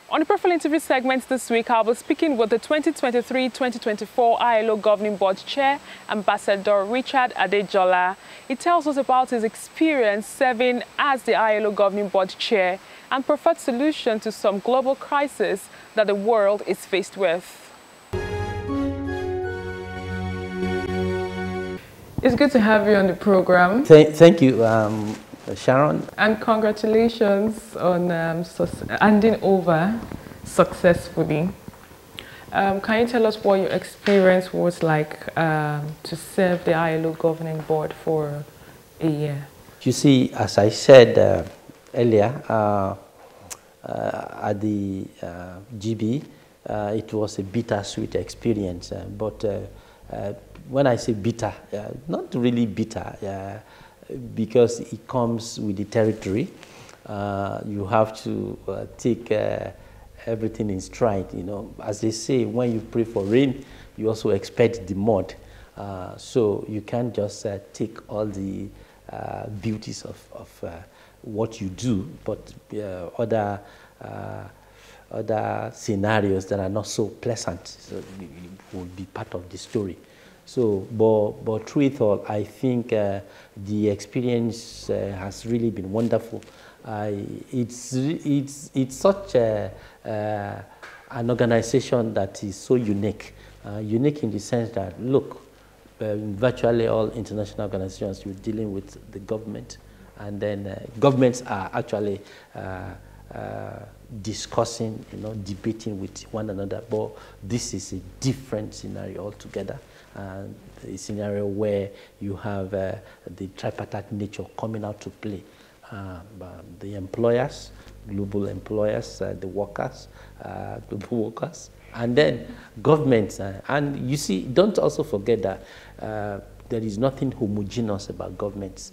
On the profile interview segment this week, I'll be speaking with the 2023-2024 ILO Governing Board Chair, Ambassador Richard Adejola. He tells us about his experience serving as the ILO Governing Board Chair and preferred solution to some global crises that the world is faced with. It's good to have you on the program. Thank you, Sharon. And congratulations on handing over successfully. Can you tell us what your experience was like to serve the ILO Governing Board for a year? You see, as I said earlier, at the GB, it was a bittersweet experience. But when I say bitter, not really bitter, because it comes with the territory. You have to take everything in stride, you know. As they say, when you pray for rain, you also expect the mud. So you can't just take all the beauties of what you do, but other scenarios that are not so pleasant will be part of the story. So, but through it all, I think the experience has really been wonderful. It's such an organization that is so unique. Unique in the sense that, look, virtually all international organizations, you're dealing with the government, and then governments are actually discussing, you know, debating with one another. But this is a different scenario altogether. A scenario where you have the tripartite nature coming out to play. The employers, global employers, the workers, global workers, and then governments. And you see, don't also forget that there is nothing homogeneous about governments.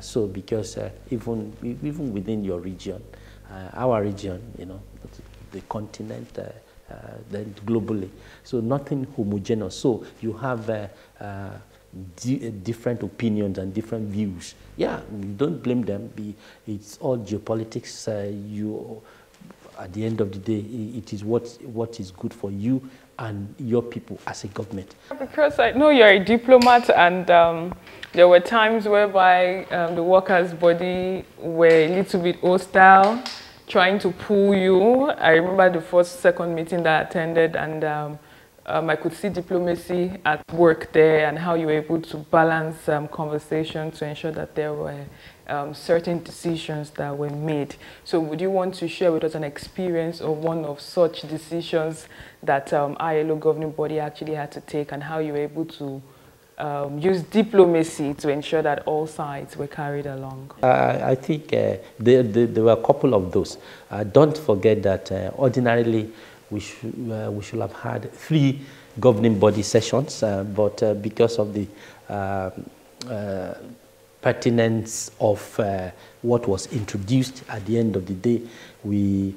So because even within your region, our region, you know, the continent, then globally, so nothing homogeneous. So you have different opinions and different views. Yeah, you don't blame them. It's all geopolitics. At the end of the day, it is what is good for you and your people as a government. Because I know you're a diplomat, and there were times whereby the workers' body were a little bit hostile, trying to pull you. I remember the second meeting that I attended, and I could see diplomacy at work there and how you were able to balance conversation to ensure that there were certain decisions that were made. So would you want to share with us an experience of one of such decisions that ILO Governing Body actually had to take, and how you were able to use diplomacy to ensure that all sides were carried along? I think there were a couple of those. Don't forget that ordinarily we should have had 3 governing body sessions, but because of the pertinence of what was introduced at the end of the day, we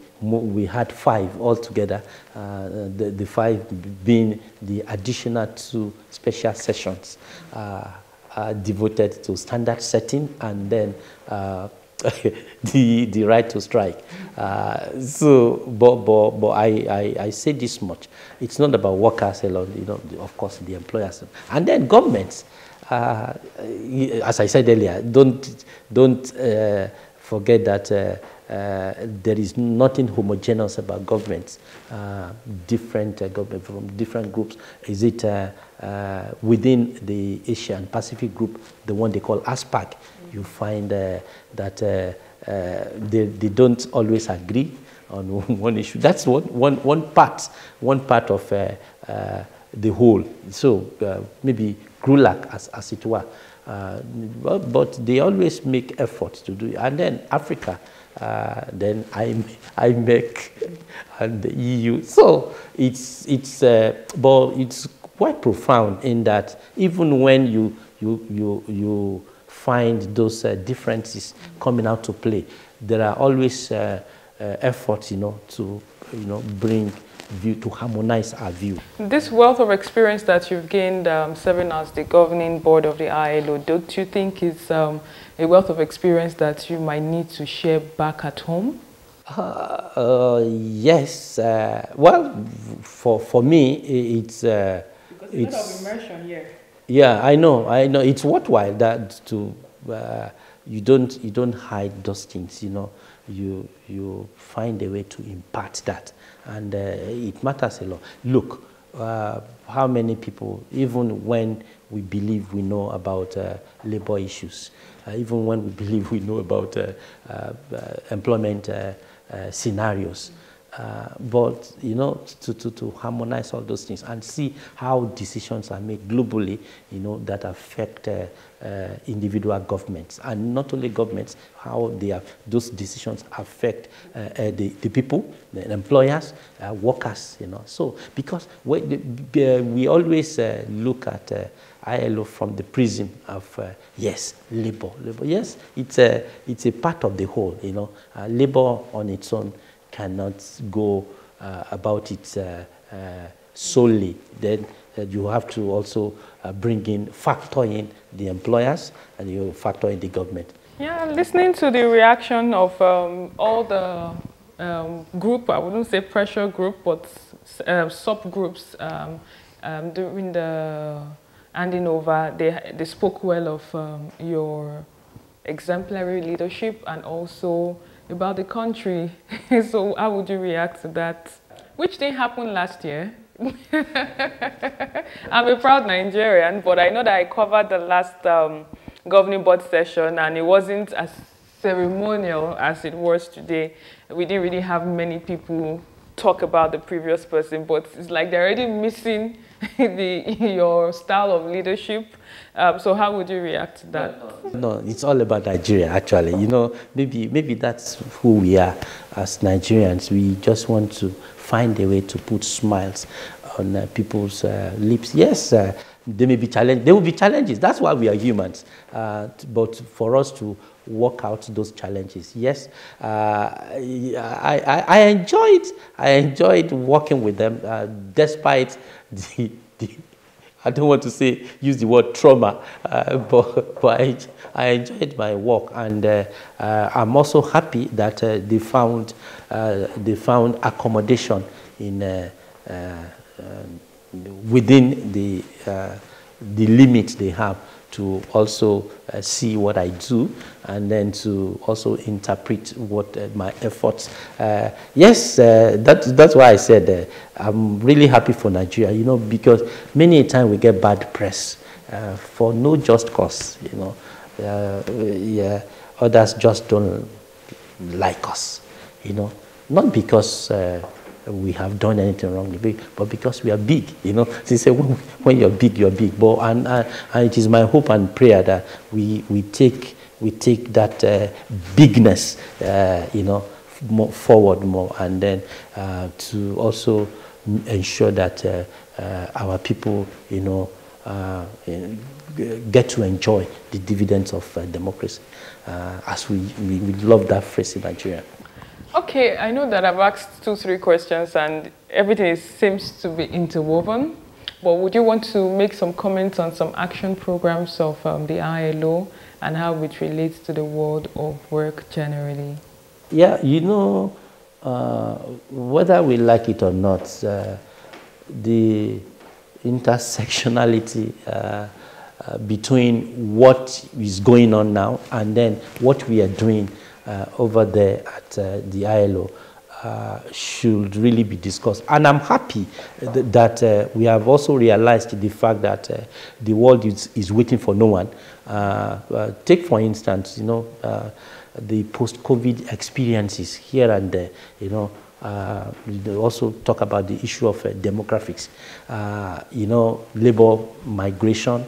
had 5 altogether, the 5 being the additional 2 special sessions devoted to standard setting, and then the right to strike. But I say this much: it's not about workers alone. You know, of course, the employers, and then governments. As I said earlier, don't forget that there is nothing homogeneous about governments. Different government from different groups. Is it within the Asian Pacific group, the one they call ASPAC? You find that they don't always agree on one issue. That's one part of the whole. So maybe GRULAC, as it were. But they always make efforts to do it. And then Africa, then I make, and the EU. So but it's quite profound in that even when you find those differences coming out to play, there are always efforts, to bring view, to harmonize our view. This wealth of experience that you've gained serving as the governing board of the ILO, don't you think is a wealth of experience that you might need to share back at home? Yes. Well, for me, it's Because a lot of immersion here. Yeah, I know. It's worthwhile that to you don't hide those things. You find a way to impart that, and it matters a lot. Look, how many people, even when we believe we know about labor issues, even when we believe we know about employment scenarios. But to harmonize all those things and see how decisions are made globally, that affect individual governments, and not only governments, how those decisions affect the people, the employers, workers. So because we always look at ILO from the prism of yes, labor. Yes, it's a part of the whole. Labor on its own cannot go about it solely. Then you have to also factor in the employers, and you factor in the government. Yeah, listening to the reaction of all the group, I wouldn't say pressure group, but subgroups during the handing over, they spoke well of your exemplary leadership and also about the country. So how would you react to that? Which didn't happen last year. I'm a proud Nigerian, but I know that I covered the last governing board session and it wasn't as ceremonial as it was today. We didn't really have many people talk about the previous person, but it's like they're already missing your style of leadership. So how would you react to that? No, it's all about Nigeria, actually. Maybe that's who we are as Nigerians. We just want to find a way to put smiles on people's lips. Yes, there may be challenges. There will be challenges. That's why we are humans. But for us to work out those challenges, yes, I enjoyed. I enjoyed working with them, despite the I don't want to use the word trauma, but I enjoyed my work, and I'm also happy that they found accommodation in within the limits they have to also see what I do, and then to also interpret what my efforts. Yes, that's why I said I'm really happy for Nigeria, because many a time we get bad press for no just cause, yeah, others just don't like us, not because we have done anything wrong, but because we are big, They say when you're big, you're big. But and it is my hope and prayer that we take that bigness, more forward more, and then to also ensure that our people, get to enjoy the dividends of democracy, as we love that phrase in Nigeria. Okay, I know that I've asked 2-3 questions and everything seems to be interwoven, but would you want to make some comments on some action programs of the ILO and how it relates to the world of work generally? Yeah, whether we like it or not, the intersectionality between what is going on now and then what we are doing over there at the ILO should really be discussed. And I'm happy that we have also realized the fact that the world is waiting for no one. Take, for instance, the post-COVID experiences here and there, we also talk about the issue of demographics, labor migration.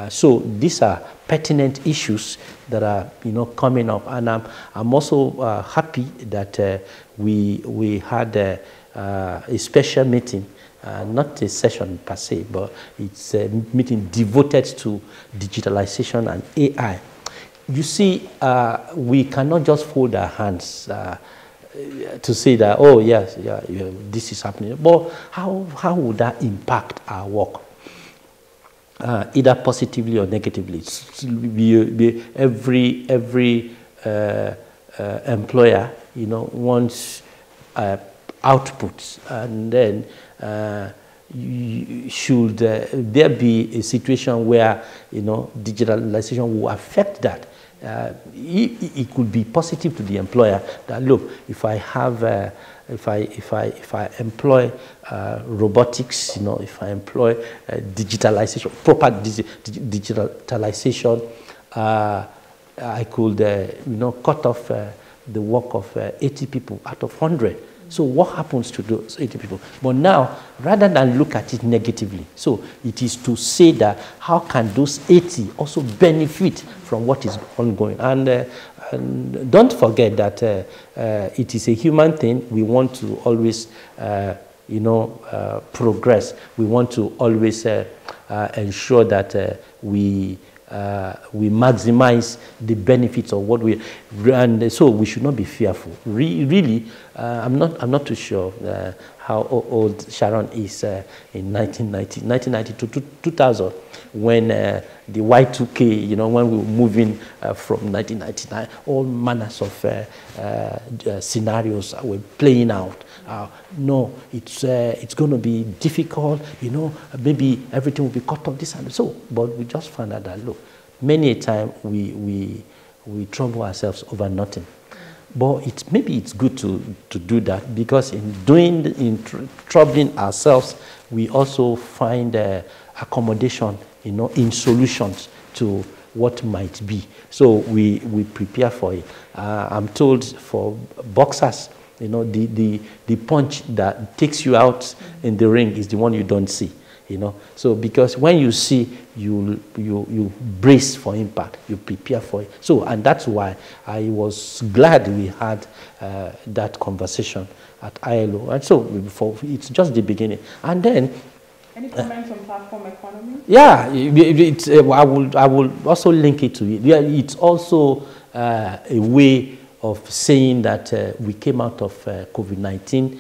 So these are pertinent issues that are, coming up. And I'm also happy that we had a special meeting, not a session per se, but it's a meeting devoted to digitalization and AI. You see, we cannot just fold our hands to say that, oh yes, yeah, this is happening. But how would that impact our work? Either positively or negatively. Every employer, wants outputs, and then should there be a situation where digitalization will affect that? It could be positive to the employer that, look, if I have if I employ robotics, if I employ digitalization, proper digitalization, I could cut off the work of 80 people out of 100. So what happens to those 80 people? But now, rather than look at it negatively, so it is to say that how can those 80 also benefit from what is ongoing? And don't forget that it is a human thing. We want to always, progress. We want to always ensure that we maximize the benefits of what we, and so we should not be fearful. Really, I'm not too sure how old Sharon is in 1990 to 2000, when the Y2K, when we were moving from 1999, all manners of scenarios were playing out. No, it's going to be difficult, maybe everything will be cut off, this and so. But we just found out that, look, many a time we trouble ourselves over nothing. But maybe it's good to do that, because in troubling ourselves, we also find accommodation, in solutions to what might be. So we prepare for it. I'm told for boxers, the punch that takes you out in the ring is the one you don't see. So because when you see, you brace for impact, you prepare for it. So, and that's why I was glad we had that conversation at ILO. And so it's just the beginning. And then, any comments on platform economy? Yeah, I will also link it to it. Yeah, it's also a way of saying that we came out of COVID-19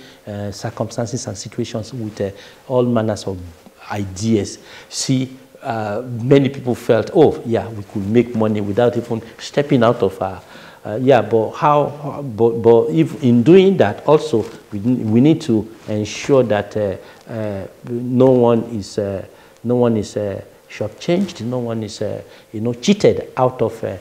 circumstances and situations with all manners of ideas. See, many people felt, oh, yeah, we could make money without even stepping out of our, but how, but if in doing that also, we need to ensure that no one is shortchanged, no one is, cheated out of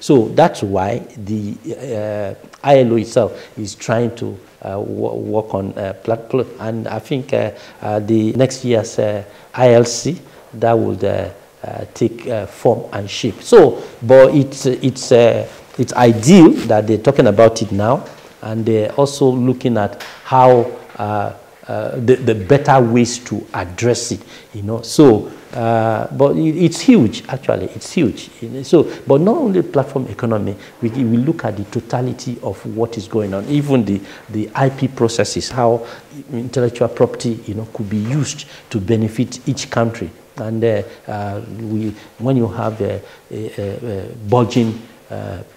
so that's why the ILO itself is trying to work on platform, and I think the next year's ILC, that would take form and shape. So, but it's ideal that they're talking about it now, and they're also looking at how the better ways to address it, So, but it's huge, actually, it's huge. So, but not only platform economy, we look at the totality of what is going on, even the IP processes, how intellectual property, could be used to benefit each country. And when you have a bulging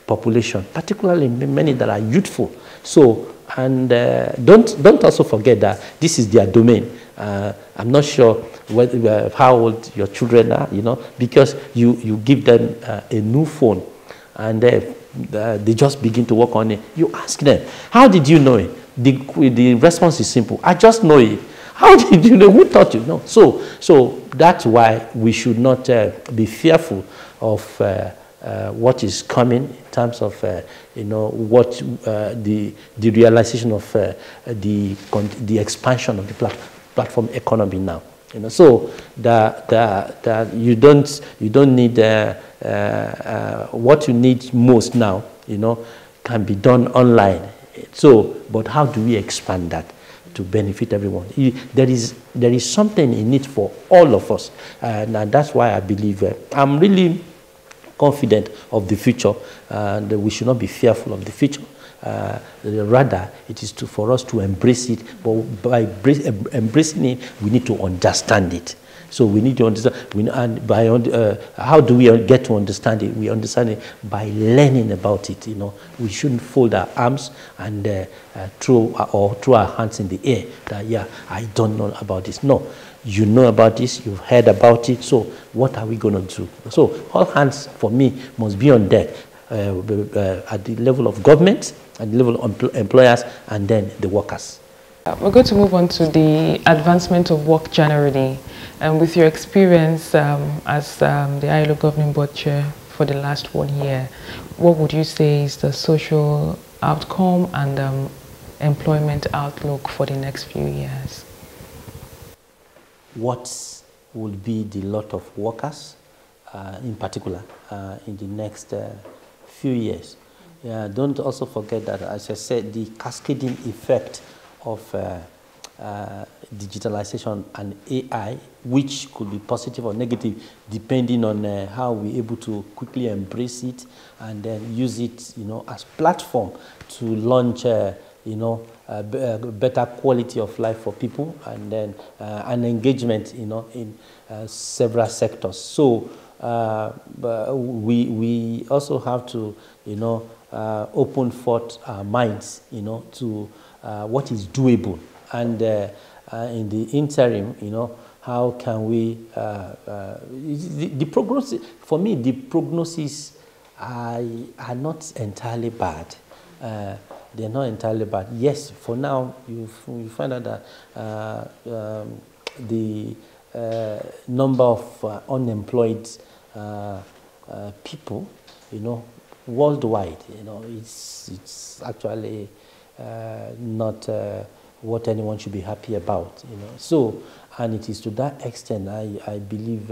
population, particularly many that are youthful, so. And don't also forget that this is their domain. I'm not sure how old your children are, because you give them a new phone, and they just begin to work on it. You ask them, how did you know it? The response is simple. I just know it. How did you know? Who taught you? No. So that's why we should not be fearful of what is coming in terms of what the realization of the expansion of the platform economy now. So that you don't need what you need most now. Can be done online. So, but how do we expand that to benefit everyone? There is something in it for all of us, and that's why I believe I'm really confident of the future, and we should not be fearful of the future. Rather, it is for us to embrace it, but by embracing it, we need to understand it. So we need to understand, and by how do we get to understand it? We understand it by learning about it. We shouldn't fold our arms and throw our hands in the air. That I don't know about this. No, you know about this. You've heard about it. So what are we going to do? So all hands for me must be on deck. at the level of government, at the level of employers, and then the workers. We're going to move on to the advancement of work generally. With your experience as the ILO Governing Board Chair for the last 1 year, what would you say is the social outcome and employment outlook for the next few years? What will be the lot of workers, in particular, in the next few years? Don't also forget that, as I said, the cascading effect of digitalization and AI, which could be positive or negative, depending on how we're able to quickly embrace it and then use it, as platform to launch, better quality of life for people, and then an engagement, in several sectors. So we also have to, open forth our minds, to what is doable, and in the interim, how can we? The prognosis, for me, the prognosis are not entirely bad. They're not entirely bad. Yes, for now, you find out that the number of unemployed people, worldwide, it's actually not what anyone should be happy about, So, and it is to that extent I believe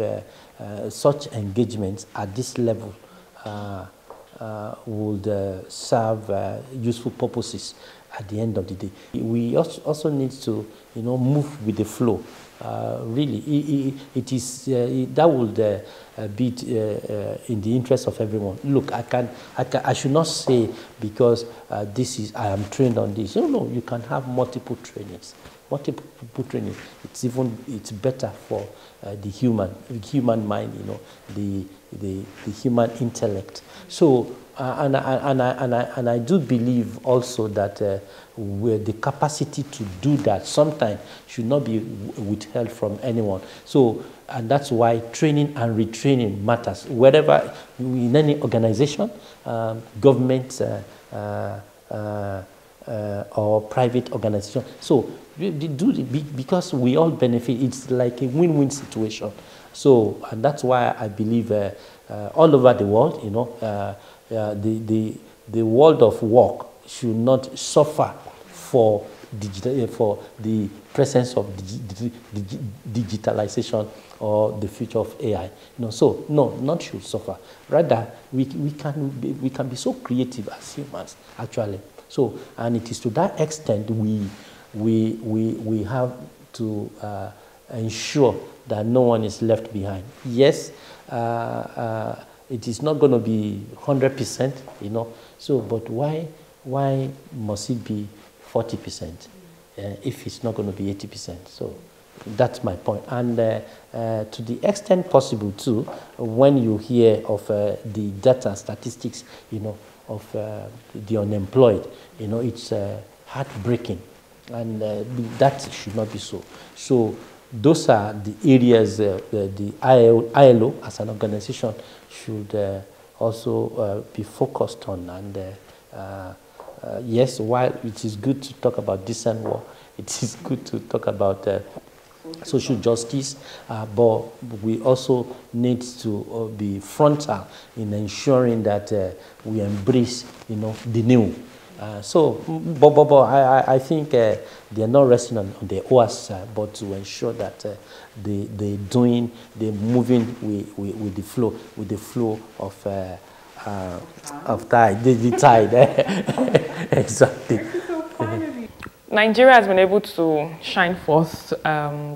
such engagements at this level would serve useful purposes at the end of the day. We also need to, move with the flow. Really, it is that would be in the interest of everyone. Look, I should not say because I am trained on this. No, you can have multiple trainings. Multiple training. It's better for the human mind, the human intellect. So, and I do believe also that where the capacity to do that sometimes should not be withheld from anyone. So, and that's why training and retraining matters. Wherever, in any organization, government or private organization. So, because we all benefit, it's like a win-win situation. So, and that's why I believe all over the world, the world of work should not suffer for the presence of digitalization or the future of AI. So no, not should suffer. Rather, we can be so creative as humans, actually. So, and it is to that extent we have to ensure that no one is left behind. Yes, it is not going to be 100%, So, but why must it be 40% if it's not going to be 80%? So that's my point. And to the extent possible too, when you hear of the data statistics, of the unemployed, it's heartbreaking, and that should not be so. So those are the areas the ILO as an organization should also be focused on. And yes, while it is good to talk about decent work, it is good to talk about social justice, but we also need to be frontal in ensuring that we embrace, the new. I think they're not resting on their oars, but to ensure that they're moving with the flow of tide, the tide. Exactly. Nigeria has been able to shine forth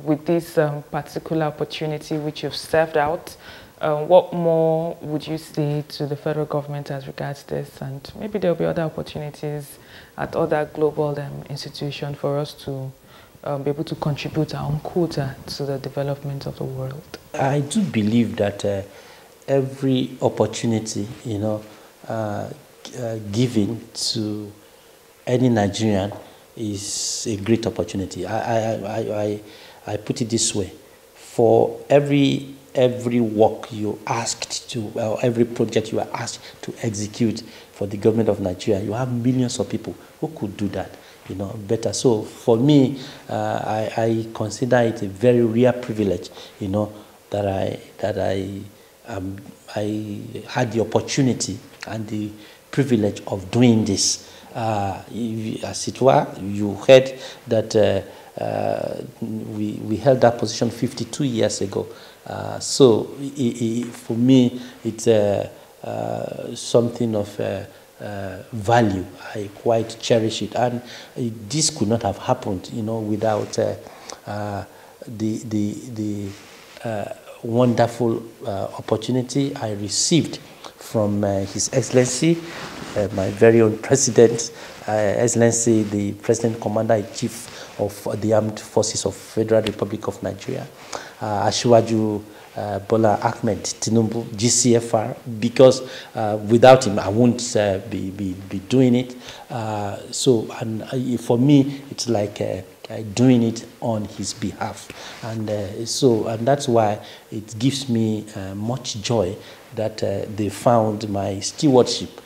with this particular opportunity which you've served out. What more would you say to the federal government as regards this? And maybe there'll be other opportunities at other global institutions for us to be able to contribute our own quota to the development of the world. I do believe that every opportunity, given to any Nigerian is a great opportunity. I put it this way: for every every work you asked to, or every project you are asked to execute for the government of Nigeria, you have millions of people who could do that, better. So for me, I consider it a very rare privilege, that I had the opportunity and the privilege of doing this. As it were, you heard that we held that position 52 years ago. So for me, it's something of value. I quite cherish it, and this could not have happened, without the wonderful opportunity I received from His Excellency, my very own President, Excellency, the President Commander-in-Chief of the Armed Forces of Federal Republic of Nigeria, Asiwaju Bola Ahmed Tinubu, GCFR, because without him I won't be doing it. And for me, it's like doing it on his behalf, and that's why it gives me much joy that they found my stewardship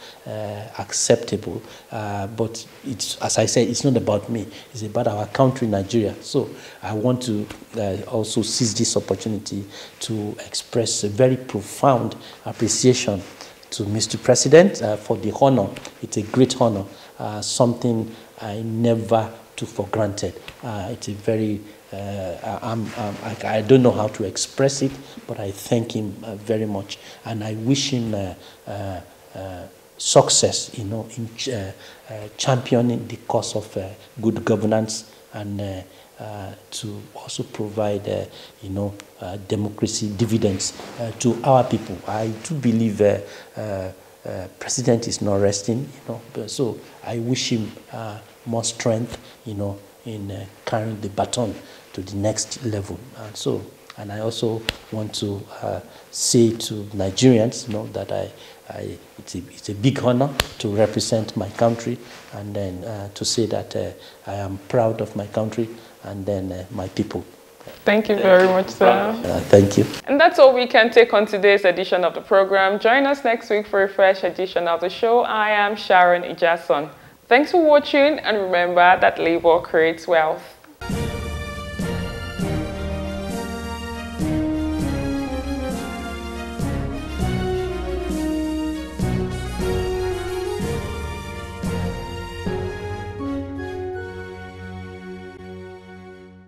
acceptable. But it's, as I said, it's not about me. It's about our country, Nigeria. So I want to also seize this opportunity to express a very profound appreciation to Mr. President for the honor. It's a great honor, something I never took for granted. It's a very I don't know how to express it, but I thank him very much, and I wish him success, in championing the cause of good governance, and to also provide, democracy dividends to our people. I do believe President is not resting, so I wish him more strength, in carrying the baton to the next level. And I also want to say to Nigerians, that it's a big honor to represent my country, and then to say that I am proud of my country and then my people. Thank you very much, sir. Thank you. And that's all we can take on today's edition of the program. Join us next week for a fresh edition of the show. I am Sharon Ijason. Thanks for watching, and remember that labor creates wealth.